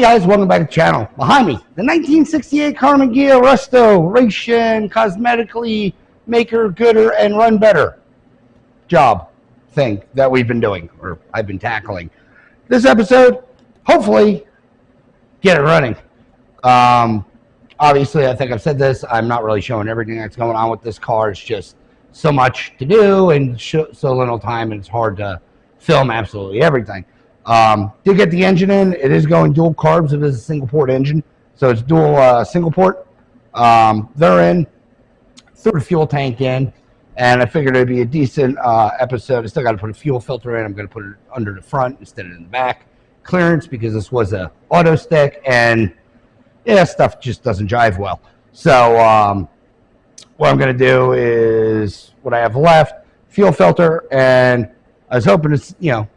guys, welcome back to the channel. Behind me, the 1968 Karmann Ghia restoration, cosmetically maker, gooder, and run better job thing that we've been doing, or I've been tackling. This episode, hopefully, get it running. Obviously, I think I've said this, I'm not really showing everything that's going on with this car. It's just so much to do and so little time, and it's hard to film absolutely everything. Did get the engine in. It is going dual carbs. It is a single port engine, so it's dual single port. They're in, threw the fuel tank in, and I figured it'd be a decent episode. I still got to put a fuel filter in. I'm going to put it under the front instead of in the back. Clearance, because this was a auto stick, and yeah, stuff just doesn't jive well. So what I'm going to do is what I have left, fuel filter, and I was hoping to,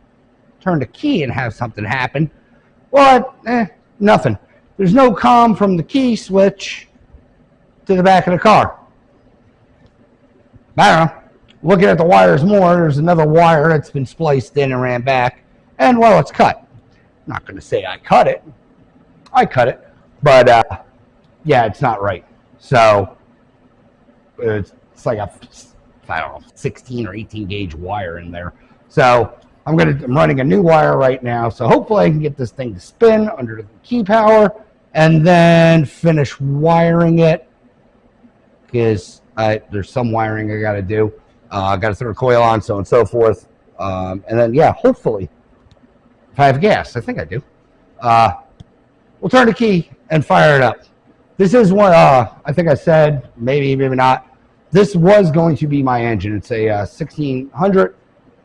turn the key and have something happen, but nothing. There's no comm from the key switch to the back of the car. I don't know. Looking at the wires more, there's another wire that's been spliced in and ran back, and well, it's cut. I'm not going to say I cut it. I cut it, but yeah, it's not right. So it's like a, I don't know, 16 or 18 gauge wire in there. So I'm running a new wire right now, so hopefully I can get this thing to spin under the key power and then finish wiring it, because there's some wiring I got to do. I got to throw a coil on, so on and so forth. And then, yeah, hopefully, if I have gas, I think I do, we'll turn the key and fire it up. This is one, I think I said, maybe not, this was going to be my engine. It's a 1600.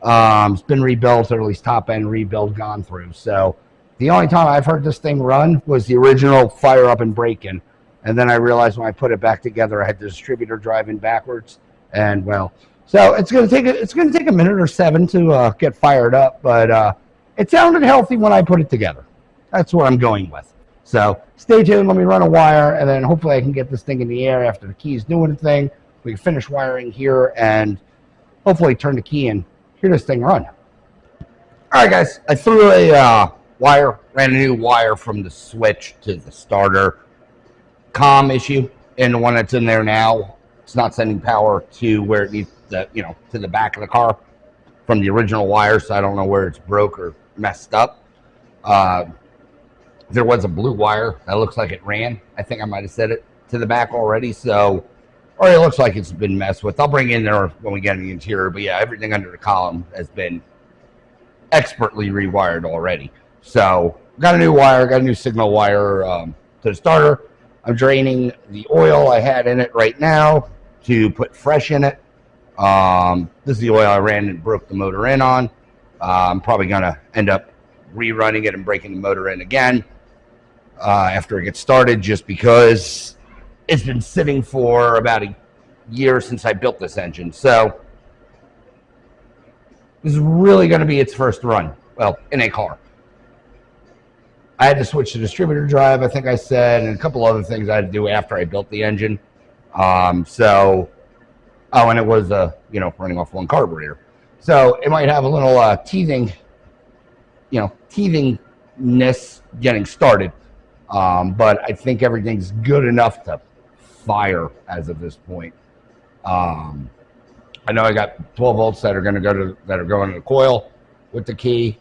It's been rebuilt, or at least top end rebuild gone through. So the only time I've heard this thing run was the original fire up and break in. And then I realized when I put it back together, I had the distributor driving backwards. And well, so it's going to take a minute or seven to get fired up, but it sounded healthy when I put it together. That's what I'm going with. So stay tuned. Let me run a wire, and then hopefully I can get this thing in the air after the key's doing the thing. We can finish wiring here and hopefully turn the key in. Hear this thing run. All right, guys, I threw a ran a new wire from the switch to the starter comm issue, and the one that's in there now, it's not sending power to where it needs to, to the back of the car from the original wire, so I don't know where it's broke or messed up. There was a blue wire that looks like it ran. I think I might have said it to the back already, so, or it looks like it's been messed with. I'll bring it in there when we get in the interior, but yeah, everything under the column has been expertly rewired already. So got a new wire, got a new signal wire to the starter. I'm draining the oil I had in it right now to put fresh in it. This is the oil I ran and broke the motor in on. I'm probably going to end up rerunning it and breaking the motor in again after it gets started, just because it's been sitting for about a year since I built this engine. So this is really going to be its first run, well, in a car. I had to switch to distributor drive, I think I said, and a couple other things I had to do after I built the engine. And it was, running off one carburetor. So it might have a little teethingness getting started. But I think everything's good enough to fire as of this point. I know I got 12 volts that are going to the coil with the key.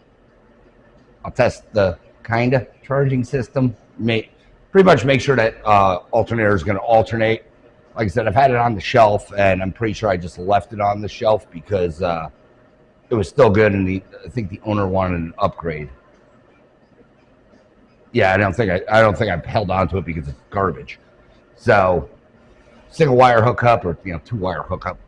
I'll test the kind of charging system. Pretty much make sure that alternator is going to alternate. Like I said, I've had it on the shelf, and I'm pretty sure I just left it on the shelf because it was still good, and I think the owner wanted an upgrade. Yeah, I don't think I've held on to it because it's garbage. So single wire hookup, or 2-wire hookup,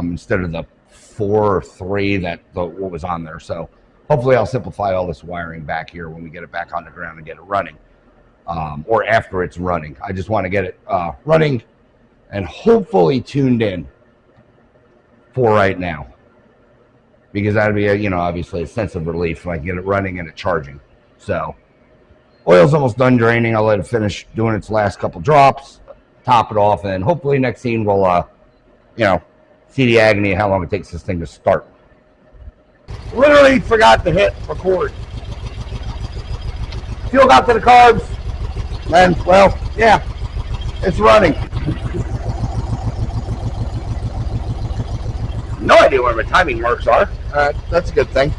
instead of the 4 or 3 what was on there. So hopefully I'll simplify all this wiring back here when we get it back on the ground and get it running, or after it's running. I just want to get it running and hopefully tuned in for right now, because that'd be obviously a sense of relief if I can get it running and it charging. So oil's almost done draining. I'll let it finish doing its last couple drops, top it off, and hopefully next scene we'll see the agony of how long it takes this thing to start. Literally forgot to hit record. fuel got to the carbs, and well, yeah, it's running. No idea where my timing marks are. That's a good thing.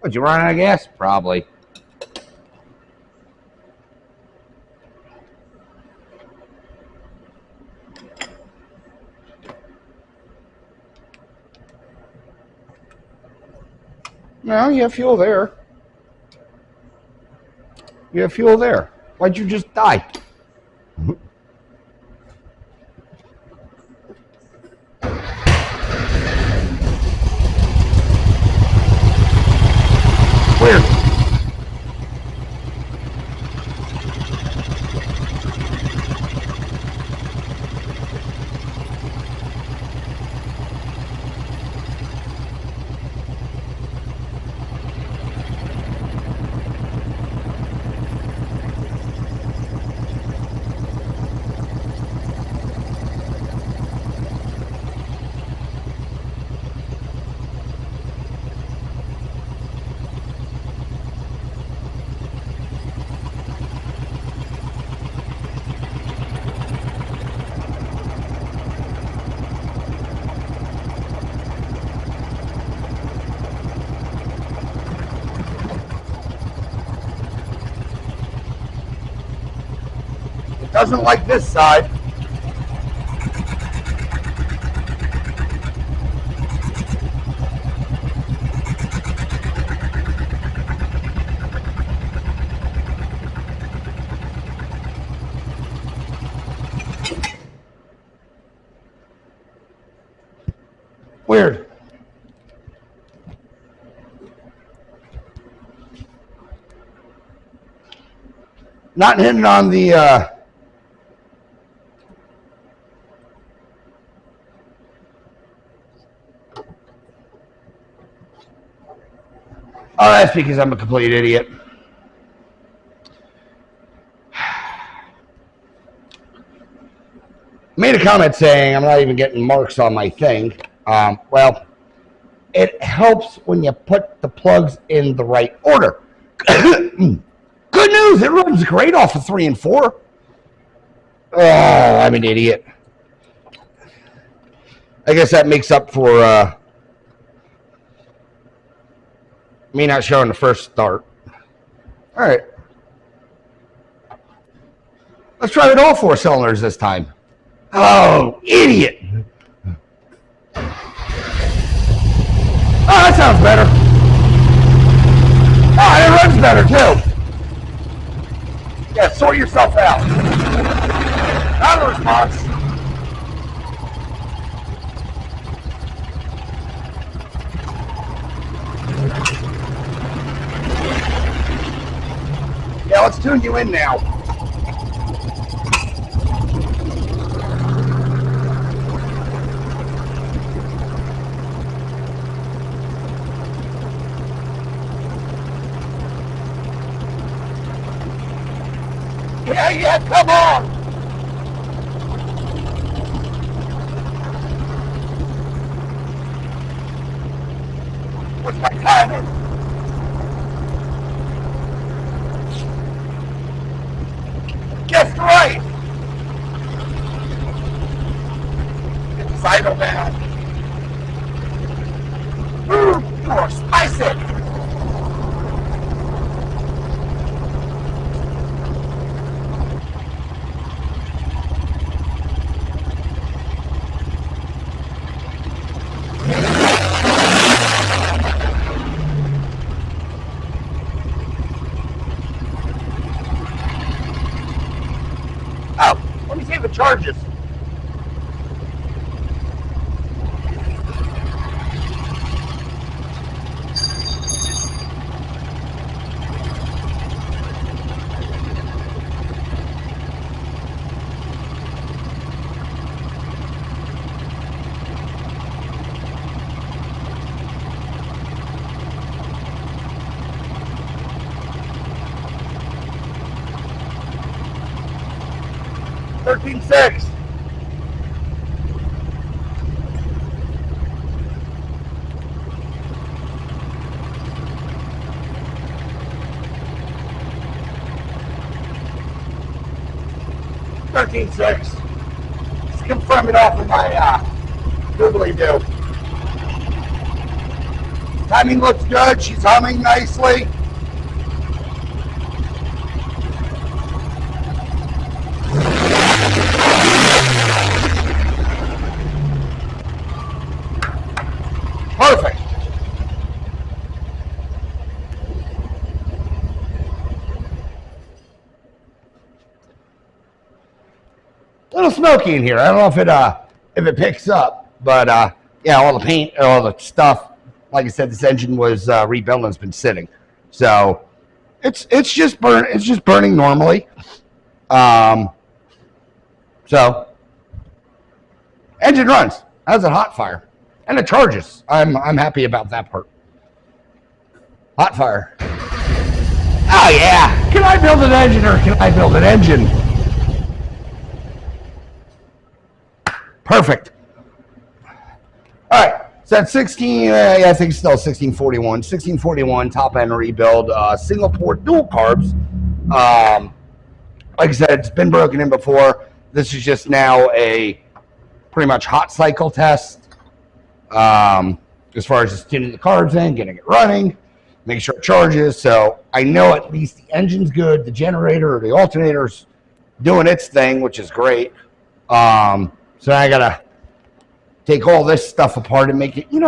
Would you run out of gas? Probably. No, you have fuel there. You have fuel there. Why'd you just die? Weird. Doesn't like this side. Weird. Not hitting on the oh, that's because I'm a complete idiot. Made a comment saying I'm not even getting marks on my thing. Well, it helps when you put the plugs in the right order. Good news, it runs great off of 3 and 4. Oh, I'm an idiot. I guess that makes up for me not showing the first start. All right. Let's try with all 4 cylinders this time. Oh, idiot. Oh, that sounds better. Oh, it runs better, too. Yeah, sort yourself out. Not a response. Yeah, let's tune you in now. Yeah, come on! What's my timing? Guess right! It's idle now. More spicy! Charges. 13.6. Just confirm it off of my doobly doo. Timing looks good. She's humming nicely. Perfect. A little smoky in here. I don't know if it picks up, but yeah, all the paint, all the stuff. Like I said, this engine was rebuilt and it's been sitting, so it's just burning normally. So engine runs. Has a hot fire, and it charges. I'm happy about that part. Hot fire. Oh yeah. Can I build an engine or can I build an engine? Perfect. All right. So at 16, yeah, I think it's still 1641. 1641 top end rebuild, single port, dual carbs. Like I said, it's been broken in before. This is just now a pretty much hot cycle test. As far as just tuning the carbs in, getting it running, making sure it charges. So I know at least the engine's good, the generator or the alternator's doing its thing, which is great. So I gotta take all this stuff apart and make it, make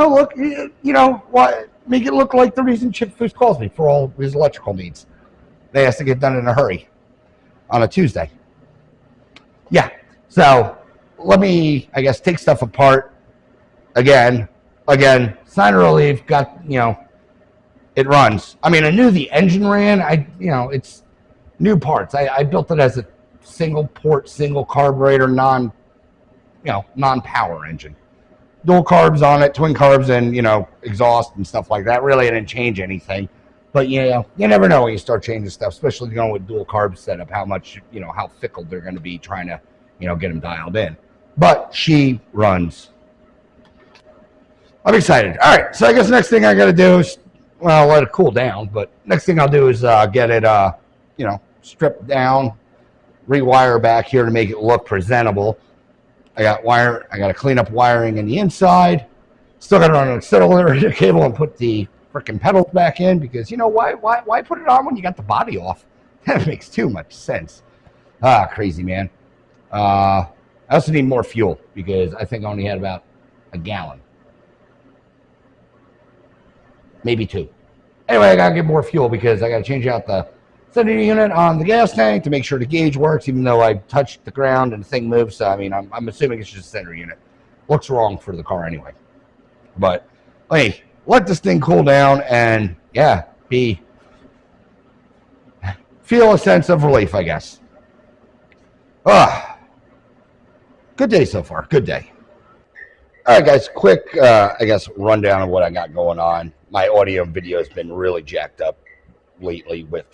it look like the reason Chip Fish calls me for all his electrical needs. They has to get done in a hurry on a Tuesday. Yeah. So let me, I guess, take stuff apart again, sign and relief, got, it runs. I mean, I knew the engine ran. It's new parts. I built it as a single port, single carburetor, non-power engine. Dual carbs on it, twin carbs, and exhaust and stuff like that. Really, I didn't change anything, but you never know when you start changing stuff, especially going with dual carb setup. How much how fickle they're going to be trying to get them dialed in. But she runs. I'm excited. All right, so I guess the next thing I got to do is let it cool down. But next thing I'll do is get it stripped down, rewire back here to make it look presentable. I got to clean up wiring in the inside. Still got to run an accelerator cable and put the freaking pedals back in because why put it on when you got the body off? That makes too much sense. Crazy, man. I also need more fuel because I think I only had about a gallon, maybe 2. Anyway, I gotta get more fuel because I gotta change out the center unit on the gas tank to make sure the gauge works, even though I touched the ground and the thing moves. So, I mean, I'm assuming it's just a center unit. Looks wrong for the car anyway. But, hey, let this thing cool down and, yeah, feel a sense of relief, I guess. Good day so far. Good day. All right, guys, quick, I guess, rundown of what I got going on. My audio and video has been really jacked up lately with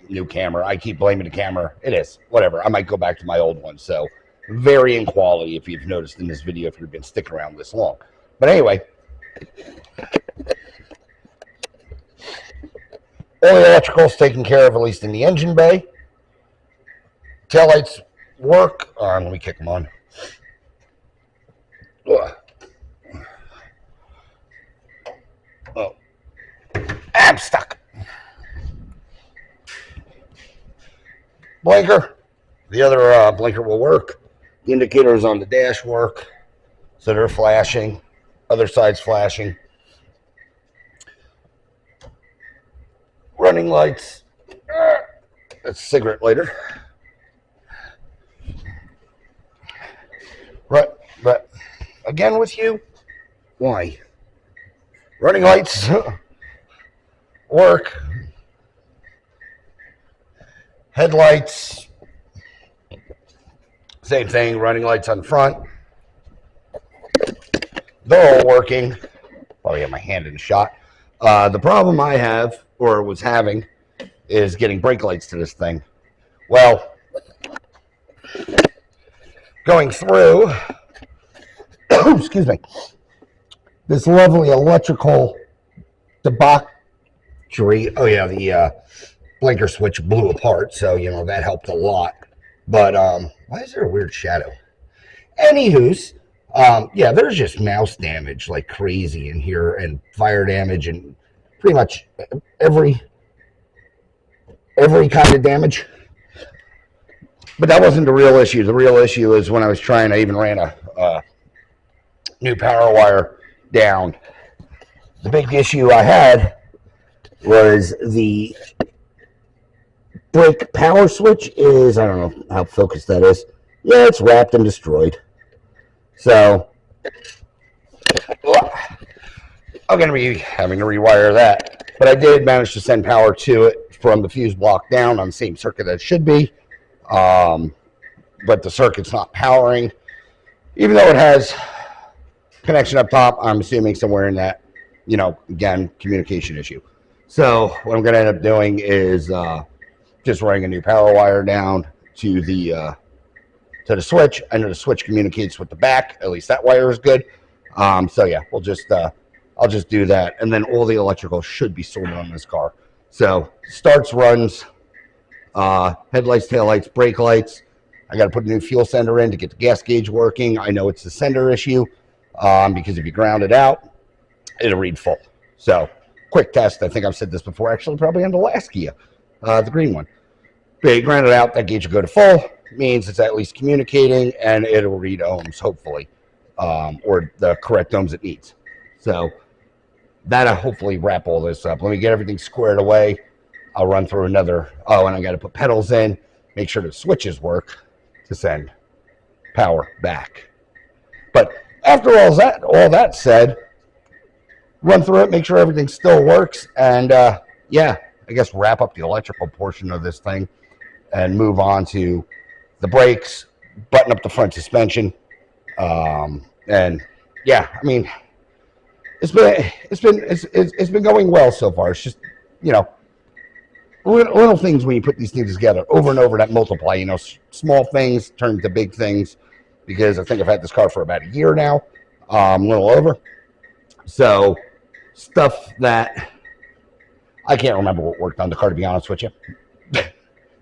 new camera. I keep blaming the camera. It is. Whatever. I might go back to my old one. So varying quality if you've noticed in this video if you've been sticking around this long. But anyway, all the electrical's taken care of, at least in the engine bay. Taillights work. Let me kick them on. Oh, I'm stuck. Blinker. The other blinker will work. The indicators on the dash work. So they're flashing. Other side's flashing. Running lights. That's a cigarette lighter. Right, but again with you, why? Running lights work. Headlights, same thing, running lights on front. They're all working. Probably have my hand in the shot. The problem I have, or was having, is getting brake lights to this thing. Well, going through, excuse me, this lovely electrical debauchery. Oh yeah, the blinker switch blew apart, so that helped a lot. But why is there a weird shadow? Anywho's, yeah, there's just mouse damage like crazy in here, and fire damage, and pretty much every kind of damage. But that wasn't the real issue. The real issue is when I was trying. I even ran a new power wire down. The big issue I had was the brake power switch is, I don't know how focused that is. Yeah, it's wrapped and destroyed. So I'm going to be having to rewire that. But I did manage to send power to it from the fuse block down on the same circuit that it should be. But the circuit's not powering. Even though it has connection up top, I'm assuming somewhere in that, again, communication issue. So what I'm going to end up doing is just running a new power wire down to the switch. I know the switch communicates with the back. At least that wire is good. So yeah, we'll just I'll just do that, and then all the electrical should be sorted on this car. So starts, runs, headlights, taillights, brake lights. I got to put a new fuel sender in to get the gas gauge working. I know it's the sender issue because if you ground it out, it'll read full. So quick test. I think I've said this before, actually, probably on the last Ghia, the green one. But you ground it out, that gauge will go to full. It means it's at least communicating, and it'll read ohms, hopefully, or the correct ohms it needs. So that'll hopefully wrap all this up. Let me get everything squared away. I'll run through another. Oh, and I got to put pedals in, make sure the switches work to send power back. But after all that said, run through it, make sure everything still works, and yeah, I guess wrap up the electrical portion of this thing and move on to the brakes, button up the front suspension, and yeah, I mean, it's been going well so far. It's just little things when you put these things together over and over that multiply. Small things turn into big things, because I think I've had this car for about a year now, a little over. So stuff that I can't remember what worked on the car, to be honest with you.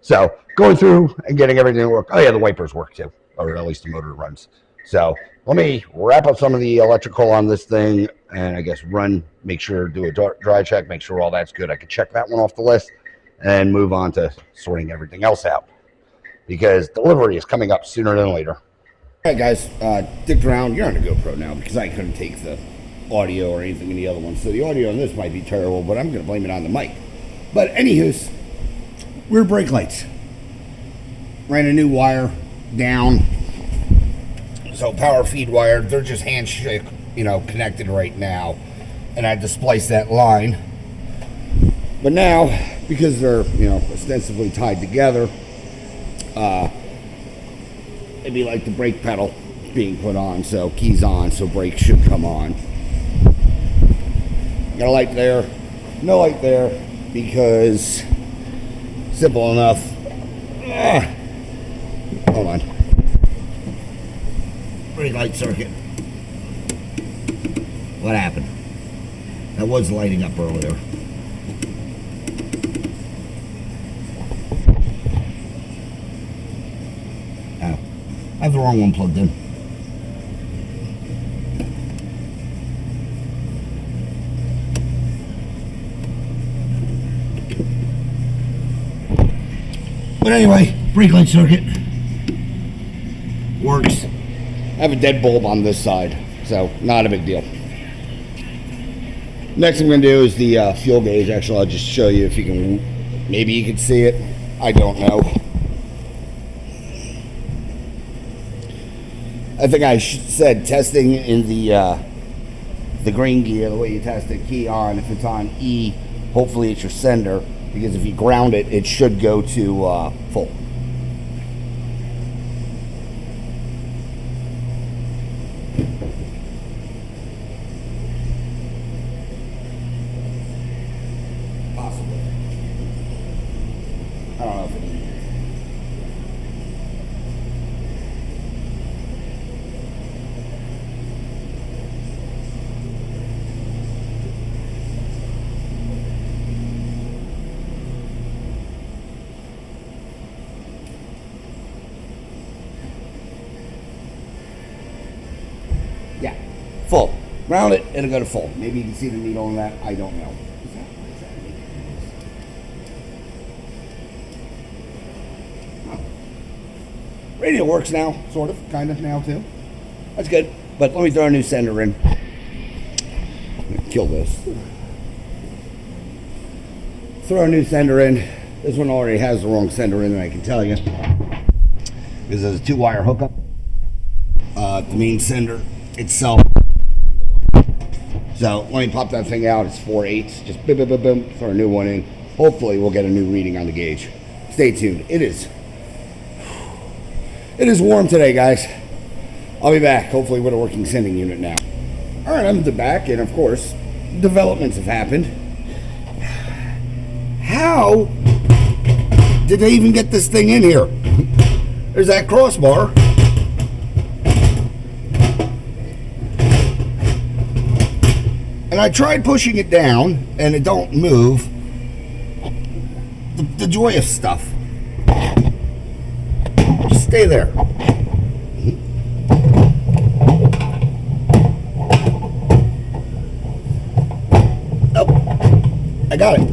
So going through and getting everything to work. Oh yeah, the wipers work too, or at least the motor runs. So let me wrap up some of the electrical on this thing, and I guess make sure, do a dry check, make sure all that's good. I could check that one off the list and move on to sorting everything else out, because delivery is coming up sooner than later. All right, guys, digged around. You're on a GoPro now because I couldn't take the audio or anything in the other one, so the audio on this might be terrible, but I'm going to blame it on the mic. But anywho's, rear brake lights. Ran a new wire down. So power feed wire, they're just handshake, connected right now. And I had to splice that line. But now, because they're, ostensibly tied together, it'd be like the brake pedal being put on. So keys on, so brakes should come on. Got a light there, no light there, because simple enough. Hold on. Brake light circuit. What happened? That was lighting up earlier. Oh, I have the wrong one plugged in. But anyway, brake light circuit works. I have a dead bulb on this side, so not a big deal. Next I'm going to do is the fuel gauge. Actually, I'll just show you if you can, maybe you can see it. I don't know. I think I said testing in the green Ghia, the way you test a key on, if it's on E, hopefully it's your sender, because if you ground it, it should go to full. Possibly. I don't know if it is. Full. Round it, it'll go to full. Maybe you can see the needle on that. I don't know. Radio works now, sort of, kind of now too. That's good. But let me throw a new sender in. I'm gonna kill this. Throw a new sender in. This one already has the wrong sender in, and I can tell you. Because there's a 2-wire hookup. The main sender itself. So let me pop that thing out. It's 4/8. Just boom, boom, boom, boom. Throw a new one in. Hopefully we'll get a new reading on the gauge. Stay tuned. It is warm today, guys. I'll be back, hopefully with a working sending unit now. All right, I'm back, and of course, developments have happened. How did they even get this thing in here? There's that crossbar. And I tried pushing it down, and it don't move. The joyous stuff. Just stay there. Oh, I got it.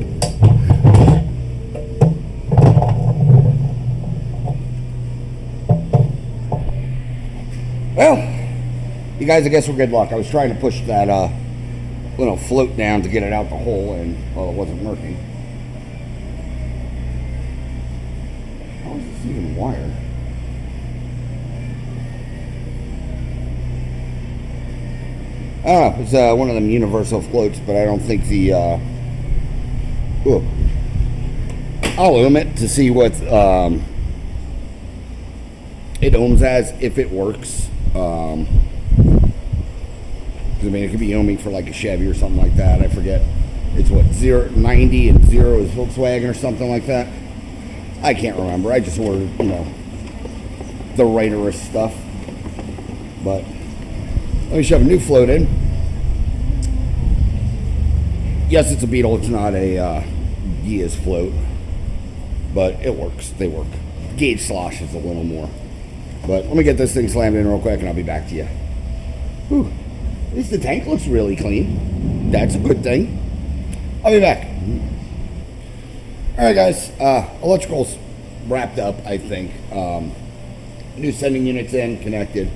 Well, you guys, I guess we're good luck. I was trying to push that little float down to get it out the hole, and well, it wasn't working. How is this even wired? It's one of them universal floats, but I don't think the I'll ohm it to see what it ohms as, if it works. I mean, it could be ohming for like a Chevy or something like that. I forget. It's what, 90 and 0 is Volkswagen or something like that. I can't remember. I just ordered, the writerist stuff. But let me shove a new float in. Yes, it's a Beetle. It's not a Ghia's float, but it works. They work. Gauge slosh is a little more. But let me get this thing slammed in real quick, and I'll be back to you. Whew. At least the tank looks really clean. That's a good thing. I'll be back. All right, guys. Electrical's wrapped up, I think. New sending units in, connected.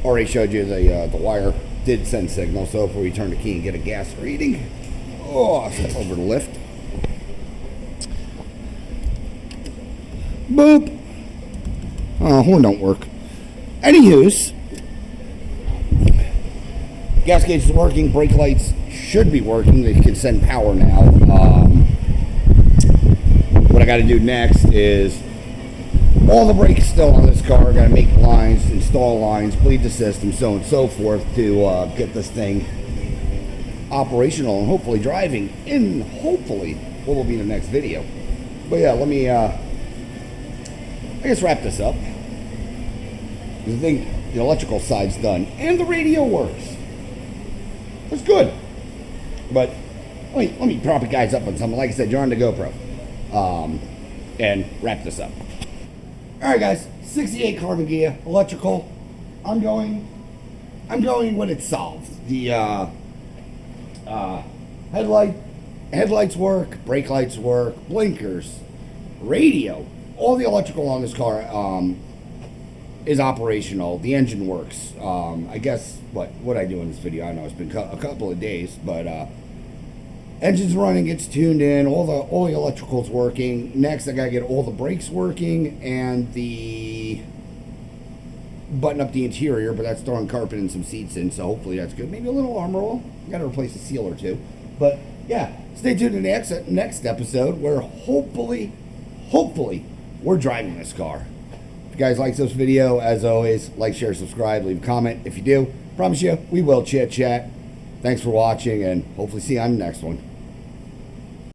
Already showed you the wire did send signal. So if we turn the key and get a gas reading, I'll step over the lift. Boop. Horn don't work. Anywho's, gas gauge is working. Brake lights should be working. They can send power now. What I got to do next is all the brakes still on this car. I got to make lines, install lines, bleed the system, so on and so forth to get this thing operational and hopefully driving in hopefully what will be the next video. But yeah, let me I guess wrap this up. I think the electrical side's done and the radio works. It's good. But let me prop you guys up on something. Like I said, you're on the GoPro. And wrap this up. Alright guys, 68 Karmann Ghia, electrical. I'm going when it's solved. The headlights work, brake lights work, blinkers, radio, all the electrical on this car is operational. The engine works. I guess what I do in this video, I know it's been a couple of days, but engine's running, it's tuned in, all the electrical's working. Next, I gotta get all the brakes working and the button up the interior, but that's throwing carpet and some seats in, so hopefully that's good. Maybe a little armor roll. Gotta replace a seal or two. But yeah, stay tuned to the next episode where hopefully we're driving this car. If you guys like this video, as always, like, share, subscribe, leave a comment. If you do, promise you we will chit chat. Thanks for watching, and hopefully see you on the next one.